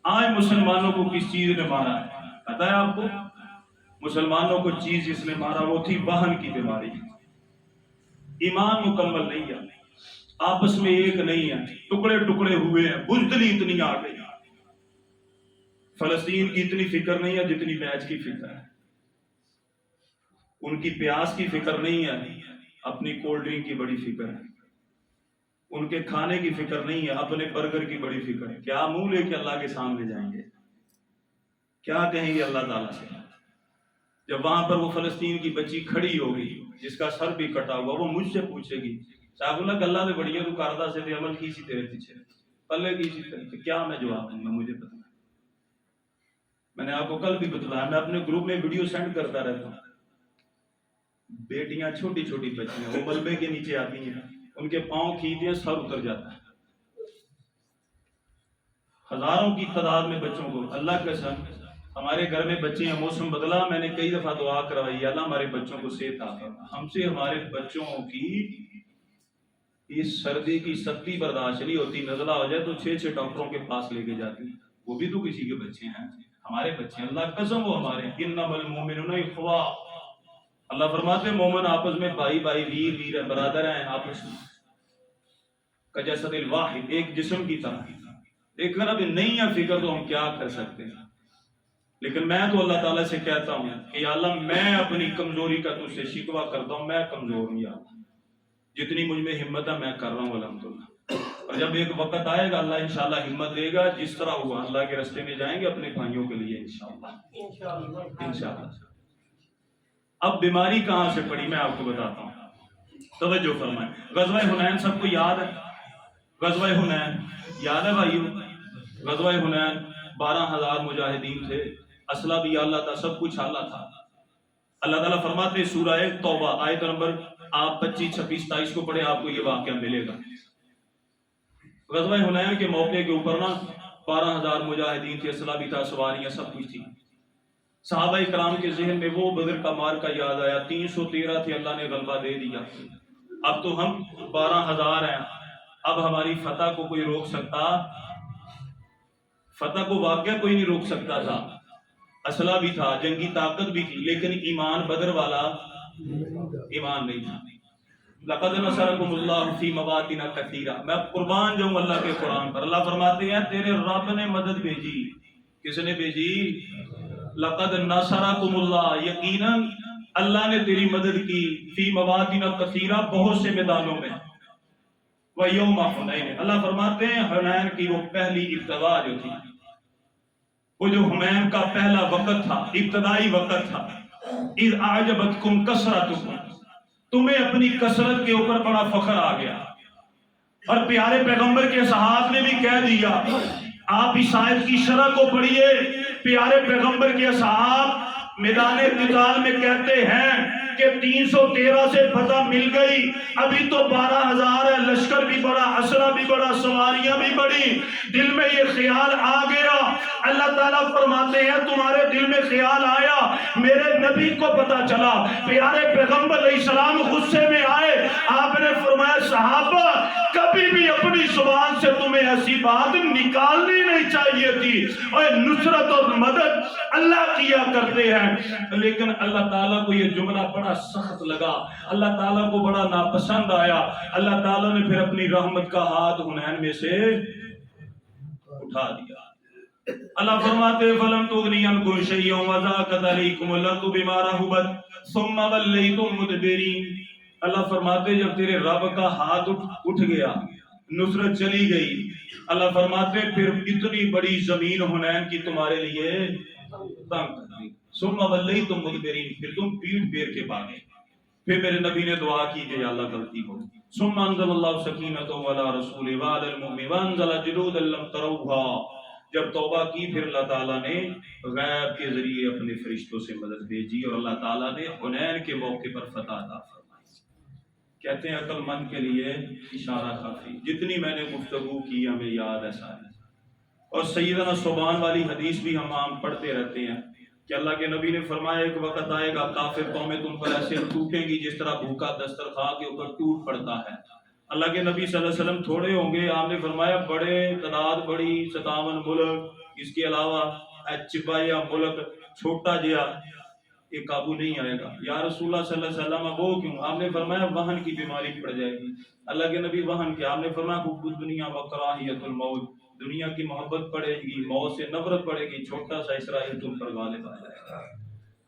آج مسلمانوں کو کس چیز نے مارا ہے پتا ہے آپ کو؟ مسلمانوں کو چیز جس نے مارا وہ تھی وہن کی بیماری. ایمان مکمل نہیں ہے, آپس میں ایک نہیں ہے, ٹکڑے ٹکڑے ہوئے ہیں, بزدلی اتنی آ گئی. فلسطین کی اتنی فکر نہیں ہے جتنی میچ کی فکر ہے. ان کی پیاس کی فکر نہیں ہے, اپنی کولڈ ڈرنک کی بڑی فکر ہے. ان کے کھانے کی فکر نہیں ہے, اپنے برگر کی بڑی فکر ہے. کیا منہ لے کے اللہ کے سامنے جائیں گے, کیا کہیں گے اللہ تعالیٰ سے؟ جب وہاں پر وہ فلسطین کی بچی کھڑی ہوگی جس کا سر بھی کٹا ہوا, وہ مجھ سے پوچھے گی صاحب اللہ گلہ نے بڑی ہے تو کاردہ سے عمل کی سی تیرے پیچھے پلے کی سی تیرے, کیا میں جواب دوں گا؟ مجھے پتا. میں نے آپ کو کل بھی بتلایا, میں اپنے گروپ میں ویڈیو سینڈ کرتا رہتا ہوں. بیٹیاں چھوٹی چھوٹی بچیاں وہ ملبے کے نیچے آتی ہیں, ان کے پاؤں کھینچتے ہیں, سر اتر جاتا ہے. ہزاروں کی تعداد میں بچوں کو, اللہ کے قسم ہمارے گھر میں بچے ہیں, موسم بدلا, میں نے کئی دفعہ دعا کروائی اللہ ہمارے بچوں کو صحت عطا فرما. ہم سے ہمارے بچوں کی اس سردی کی سختی برداشت نہیں ہوتی, نزلہ ہو جائے تو 6 ڈاکٹروں کے پاس لے کے جاتی ہیں. وہ بھی تو کسی کے بچے ہیں, ہمارے بچے ہیں. اللہ قسم وہ ہمارے. انما المؤمنون اخوہ, اللہ فرماتے ہیں مومن آپس میں بھائی بھائی, ویر ویر ہیں, برادر ہیں آپس میں. کجسد الواحد, ایک جسم کی طرح. لیکن اب نہیں ہے فکر تو ہم کیا کر سکتے ہیں. لیکن میں تو اللہ تعالیٰ سے کہتا ہوں کہ یا اللہ میں اپنی کمزوری کا تجھ سے شکوہ کرتا ہوں, میں کمزور ہوں یا اللہ, جتنی مجھ میں ہمت ہے میں کر رہا ہوں الحمدللہ. اور اور جب ایک وقت آئے گا اللہ انشاءاللہ ہمت دے گا، جس طرح ہوا اللہ کے راستے میں جائیں گے اپنے بھائیوں کے لیے انشاءاللہ۔ اب بیماری کہاں سے پڑی میں آپ کو بتاتا ہوں، توجہ فرمائیں۔ غزوہ حنین سب کو یاد ہے؟ غزوہ حنین یاد ہے بھائیو؟ غزوہ حنین 12,000 مجاہدین تھے، اسلحہ بھی اللہ تھا، سب کچھ اللہ تھا۔ اللہ تعالیٰ فرماتے سورہ توبہ آیت نمبر آپ 25، 26، 27 کو پڑھے، آپ کو یہ واقعہ ملے گا۔ غزوہ حنین کے موقع کے اوپر نا 12,000 مجاہدین تھے، اسلحہ بھی تھا، سواریاں سب کچھ تھی۔ صحابہ کرام کے ذہن میں وہ بدر کا مارکا یاد آیا، 313 تھے، اللہ نے غلبہ دے دیا۔ اب تو ہم 12,000 ہیں، اب ہماری فتح کو کوئی روک سکتا؟ فتح کو واقعہ کوئی نہیں روک سکتا تھا، اسلحہ بھی تھا، جنگی طاقت بھی تھی، لیکن ایمان بدر والا ایمان نہیں تھا۔ لقد نصرکم اللہ فی مواطن کثیرہ، میں قربان جاؤں اللہ کے قرآن پر۔ اللہ فرماتے ہیں تیرے رب نے مدد بھیجی۔ کس نے بھیجی؟ لقد نصرکم اللہ، یقیناً اللہ نے تیری مدد کی، فی مواطن کثیرہ، بہت سے میدانوں میں۔ وَيَوْمَ حُنَيْنٍ، اللہ فرماتے ہیں حنین کی وہ پہلی ابتدا جو تھی، وہ جو حنین کا پہلا وقت تھا، ابتدائی وقت تھا، اِذْ أَعْجَبَتْكُمْ كَثْرَتُكُمْ، تمہیں اپنی کثرت کے اوپر بڑا فخر آ گیا۔ اور پیارے پیغمبر کے صحابہ نے بھی کہہ دیا، آپ اس آیت کی شرح کو پڑھیے، پیارے پیغمبر کے صحابہ میدان قتال میں کہتے ہیں کہ 313 سے فتح مل گئی، ابھی تو 12,000 ہے، لشکر بھی بڑا، اسلحہ بھی بڑا، سواریاں بھی بڑی۔ دل میں یہ خیال آ گیا، اللہ تعالیٰ فرماتے ہیں تمہارے دل میں خیال آیا، میرے نبی کو پتا چلا، پیارے پیغمبر علیہ السلام غصے میں آئے، آپ نے فرمایا صحابہ کبھی بھی اپنی زبان سے تمہیں ایسی بات نکالنی نہیں چاہیے تھی، اور نصرت اور مدد اللہ کیا کرتے ہیں۔ لیکن اللہ تعالیٰ کو یہ جملہ بڑا سخت لگا، اللہ تعالیٰ کو بڑا ناپسند آیا، اللہ تعالیٰ نے پھر اپنی رحمت کا ہاتھ حنین میں سے اٹھا دیا۔ اللہ فرماتے فَلَمْ تُغْنِ عَنْكُمْ شَيْئًا وَضَاقَتْ عَلَيْكُمُ الْأَرْضُ بِمَا رَحُبَتْ ثُمَّ وَلَّيْتُمْ مُدْبِرِينَ، اللہ فرماتے جب تیرے رب کا ہاتھ اٹھ گیا، نصرت چلی گئی، اللہ فرماتے پھر اتنی بڑی زمین حنین کی تمہارے لیے تنگ کر دی، ثم ولیتم مدبرین، پھر تم پیٹ پھیر کے بھاگے۔ پھر میرے نبی نے دعا کی کہ یا اللہ غلطی ہو، ثم انزل اللہ سکینتہ علی رسولہ وعلی المؤمنین وانزل جنودا لم تروها، جب توبہ کی پھر اللہ تعالیٰ نے غیب کے ذریعے اپنے فرشتوں سے مدد بھیجی، اور اللہ تعالیٰ نے حنین کے موقع پر فتح عطا فرمائی۔ کہتے ہیں عقل مند کے لیے اشارہ کافی، جتنی میں نے گفتگو کی ہمیں یاد ہے ساری، اور سیدنا صوبان والی حدیث بھی ہم عام پڑھتے رہتے ہیں کہ اللہ کے نبی نے فرمایا ایک وقت آئے گا کافر قومیں تم پر ایسے ٹوٹیں گی جس طرح بھوکا دسترخوان کے اوپر ٹوٹ پڑتا ہے۔ اللہ کے نبی صلی اللہ علیہ وسلم تھوڑے ہوں گے، آپ نے فرمایا بڑے تعداد، بڑی 57 ملک، اس کے علاوہ چپایا ملک چھوٹا جیا، یہ قابو نہیں آئے گا۔ یا رسول اللہ صلی اللہ علیہ وسلم وہ کیوں؟ آپ نے فرمایا وہن کی بیماری پڑ جائے گی۔ اللہ کے نبی وہن کیا؟ آپ نے فرمایا حب الدنیا و کراہیت الموت، دنیا کی محبت پڑے گی، موت سے نفرت پڑے گی، چھوٹا سا اسرائیل تم پر غالب آ جائے گا۔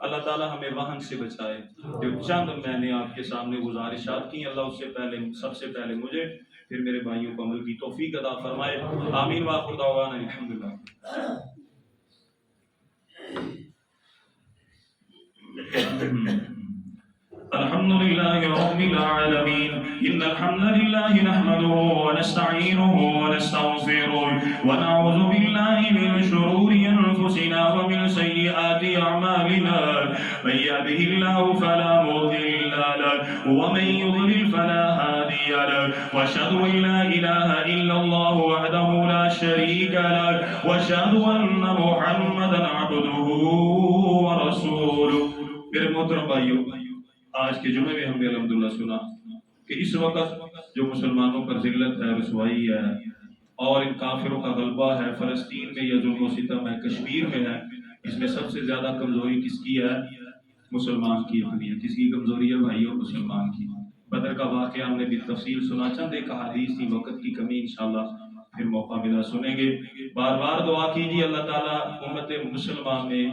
اللہ تعالیٰ ہمیں وہن سے بچائے۔ جو چند میں نے آپ کے سامنے گزارشات کی، اللہ اس سے پہلے سب سے پہلے مجھے پھر میرے بھائیوں کو عمل کی توفیق عطا فرمائے۔ آمین وآخر دعوانا الحمدللہ۔ الحمد لله رب العالمين، إن الحمد لله نحمده ونستعينه ونستغفره ونعوذ بالله من شرور أنفسنا ومن سيئات أعمالنا، من يهده الله فلا مضل له ومن يضلل فلا هادي له، وأشهد أن لا إله إلا الله وحده لا شريك له، وأشهد أن محمدا عبده ورسوله۔ میرے محترم بھائیوں، آج کے جمعے میں ہم نے الحمدللہ سنا کہ اس وقت جو مسلمانوں پر ذلت ہے، رسوائی ہے، اور ان کافروں کا غلبہ ہے، فلسطین میں یا ظلم و ستم ہے، کشمیر میں ہے، اس میں سب سے زیادہ کمزوری کس کی ہے؟ مسلمان کی اپنی ہے۔ کس کی کمزوری ہے بھائیوں؟ مسلمان کی۔ بدر کا واقعہ ہم نے بھی تفصیل سنا، چند ایک احادیث تھی، وقت کی کمی، انشاءاللہ پھر موقع ملا سنیں گے۔ بار بار دعا کیجیے اللہ تعالیٰ امت مسلمان میں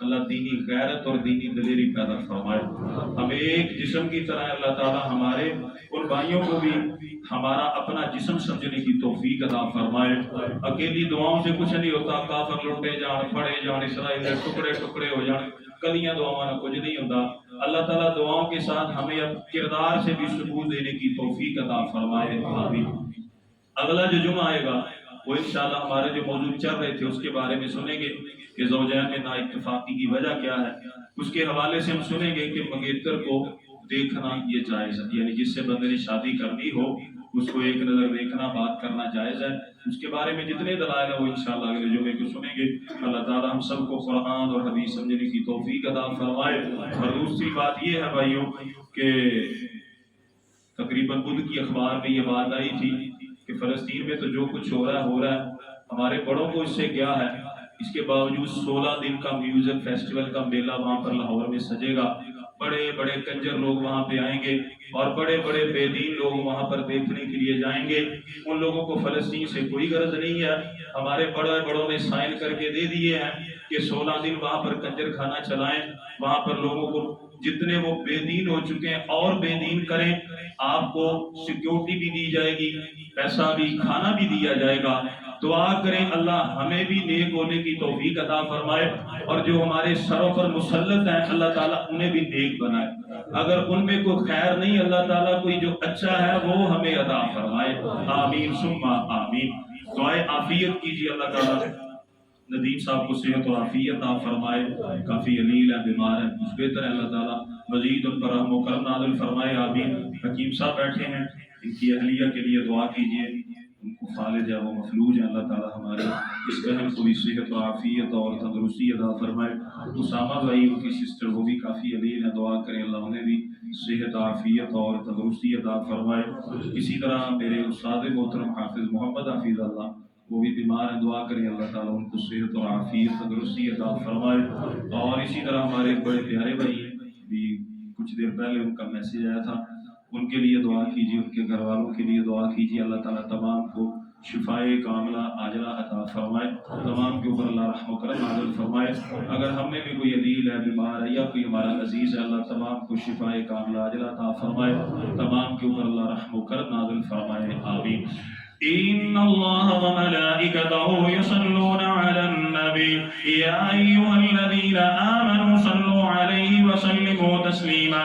اللہ دینی غیرت اور دینی دلیری پیدا فرمائے. ہم ایک جسم کی طرح اللہ تعالیٰ ہمارے ان بھائیوں کو بھی ہمارا اپنا جسم سمجھنے کی توفیق عطا فرمائے. اکیلی دعاؤں سے کچھ نہیں ہوتا. کافر لوٹے جان, پڑے جان, اسرائیل کے ٹکڑے ٹکڑے ہو جان, کلیاں دعاؤں نہ کچھ نہیں ہوتا. اللہ تعالیٰ دعاؤں کے ساتھ ہمیں اب کردار سے بھی ثبوت دینے کی توفیق عطا فرمائے. آمین. اگلا جو جمعہ آئے گا وہ انشاءاللہ ہمارے جو موضوع چل رہے تھے اس کے بارے میں سنیں گے کہ زوجین میں نا اتفاقی کی وجہ کیا ہے. اس کے حوالے سے ہم سنیں گے کہ منگیتر کو دیکھنا یہ جائز ہے, یعنی جس سے بندے نے شادی کرنی ہو اس کو ایک نظر دیکھنا, بات کرنا جائز ہے. اس کے بارے میں جتنے دلائل ہیں وہ انشاءاللہ اگلے جمعے کو سنیں گے. اللہ تعالیٰ ہم سب کو قرآن اور حدیث سمجھنے کی توفیق عطا فرمائے. اور دوسری بات یہ ہے بھائیوں کہ تقریباً بدھ کی اخبار میں یہ بات آئی تھی کہ فلسطین میں تو جو کچھ ہو رہا ہے ہمارے بڑوں کو اس سے کیا ہے. اس کے باوجود 16 دن کا میوزک فیسٹیول کا میلہ وہاں پر لاہور میں سجے گا. بڑے بڑے کنجر لوگ وہاں پہ آئیں گے اور بڑے بڑے بے دین لوگ وہاں پر دیکھنے کے لیے جائیں گے. ان لوگوں کو فلسطین سے کوئی غرض نہیں ہے. ہمارے بڑوں نے سائن کر کے دے دیے ہیں کہ 16 دن وہاں پر کنجر کھانا چلائیں. وہاں پر لوگوں کو جتنے وہ بے دین ہو چکے ہیں اور بے دین کریں. آپ کو سیکیورٹی بھی دی جائے گی, پیسہ بھی, کھانا بھی دیا جائے گا. دعا کریں اللہ ہمیں بھی نیک ہونے کی توفیق عطا فرمائے اور جو ہمارے سروں پر مسلط ہیں اللہ تعالیٰ انہیں بھی نیک بنائے. اگر ان میں کوئی خیر نہیں اللہ تعالیٰ کوئی جو اچھا ہے وہ ہمیں عطا فرمائے. آمین ثم آمین. دعائے عافیت کیجیے. اللہ تعالیٰ ندیم صاحب کو صحت اور عافیت عطا فرمائے. کافی علیل ہے, بیمار ہے, کچھ بہتر ہے. اللہ تعالیٰ مزید ان پر رحم و کرم نازل فرمائے. آمین. حکیم صاحب بیٹھے ہیں, ان کی اہلیہ کے لیے دعا کیجیے. ان کو فالج ہے, وہ مفلوج ہے. اللہ تعالیٰ ہمارے اس بہن کو بھی صحت و عافیت اور تندرستی عطا فرمائے. اسامہ بھائی ان کی سسٹر وہ بھی کافی علیل ہے, دعا کریں اللہ انہیں بھی صحت عافیت اور تندرستی عطا فرمائے. اسی طرح میرے استاد محترم حافظ محمد حفیظ اللہ وہ بھی بیمار ہیں, دعا کریں اللہ تعالیٰ ان کو صحت اور عافیت تندرستی عطا فرمائے. اور اسی طرح ہمارے بڑے پیارے بھائی بھی کچھ دیر پہلے ان کا میسیج آیا تھا, ان کے لیے دعا کیجیے, ان کے گھر والوں کے لیے دعا کیجیے. اللہ تعالیٰ تمام کو شفائے کاملہ عاجلہ عطا فرمائے. تمام کے اوپر اللہ رحم و کرم نازل فرمائے. اگر ہم میں بھی کوئی علیل ہے, بیمار ہے یا کوئی ہمارا عزیز ہے, اللہ تمام کو شفائے کاملہ عاجلہ عطا فرمائے. تمام کے اوپر اللہ رحم و کرم نازل فرمائے. آمین. إن الله وملائكته يصلون على النبي يا أيها الذين آمنوا صلوا عليه وسلموا تسليما.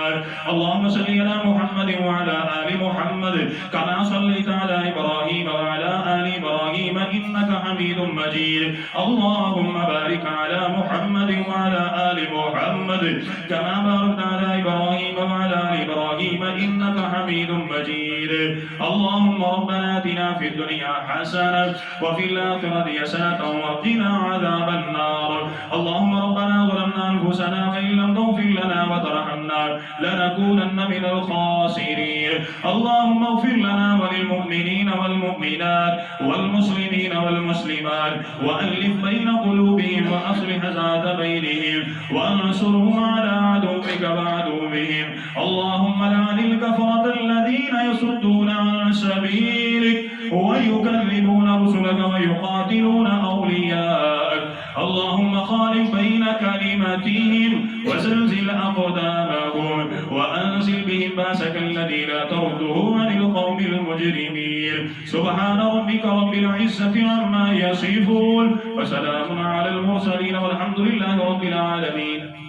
اللهم صل على محمد وعلى آل محمد كما صليت على إبراهيم وعلى آل إبراهيم إنك حميد مجيد. اللهم بارك على محمد وعلى آل محمد كما باركت على إبراهيم وعلى آل إبراهيم إنك حميد مجيد. اللهم ربنا آتنا في الدنيا حسنة وفي الآخرة حسنة وقنا عذاب النار. اللهم ربنا ظلمنا أنفسنا وإن لم تغفر لنا وترحمنا لنكونن من الخاسرين. اللهم اغفر لنا وللمؤمنين والمؤمنات والمسلمين والمسلمات وألف بين قلوبهم وأصلح ذات بينهم وانصرهم على عدوك وعدوهم. اللهم لعن الكفرة الذين يصدون عن سبيلك ويكذبون رسلك ويقاتلون أولياءك. اللهم خالف بين كلمتهم وزلزل أقدامهم وأنزل بهم بأسك الذي لا ترده عن القوم المجرمين. سبحان ربك رب العزة عما يصفون وسلام على المرسلين والحمد لله رب العالمين.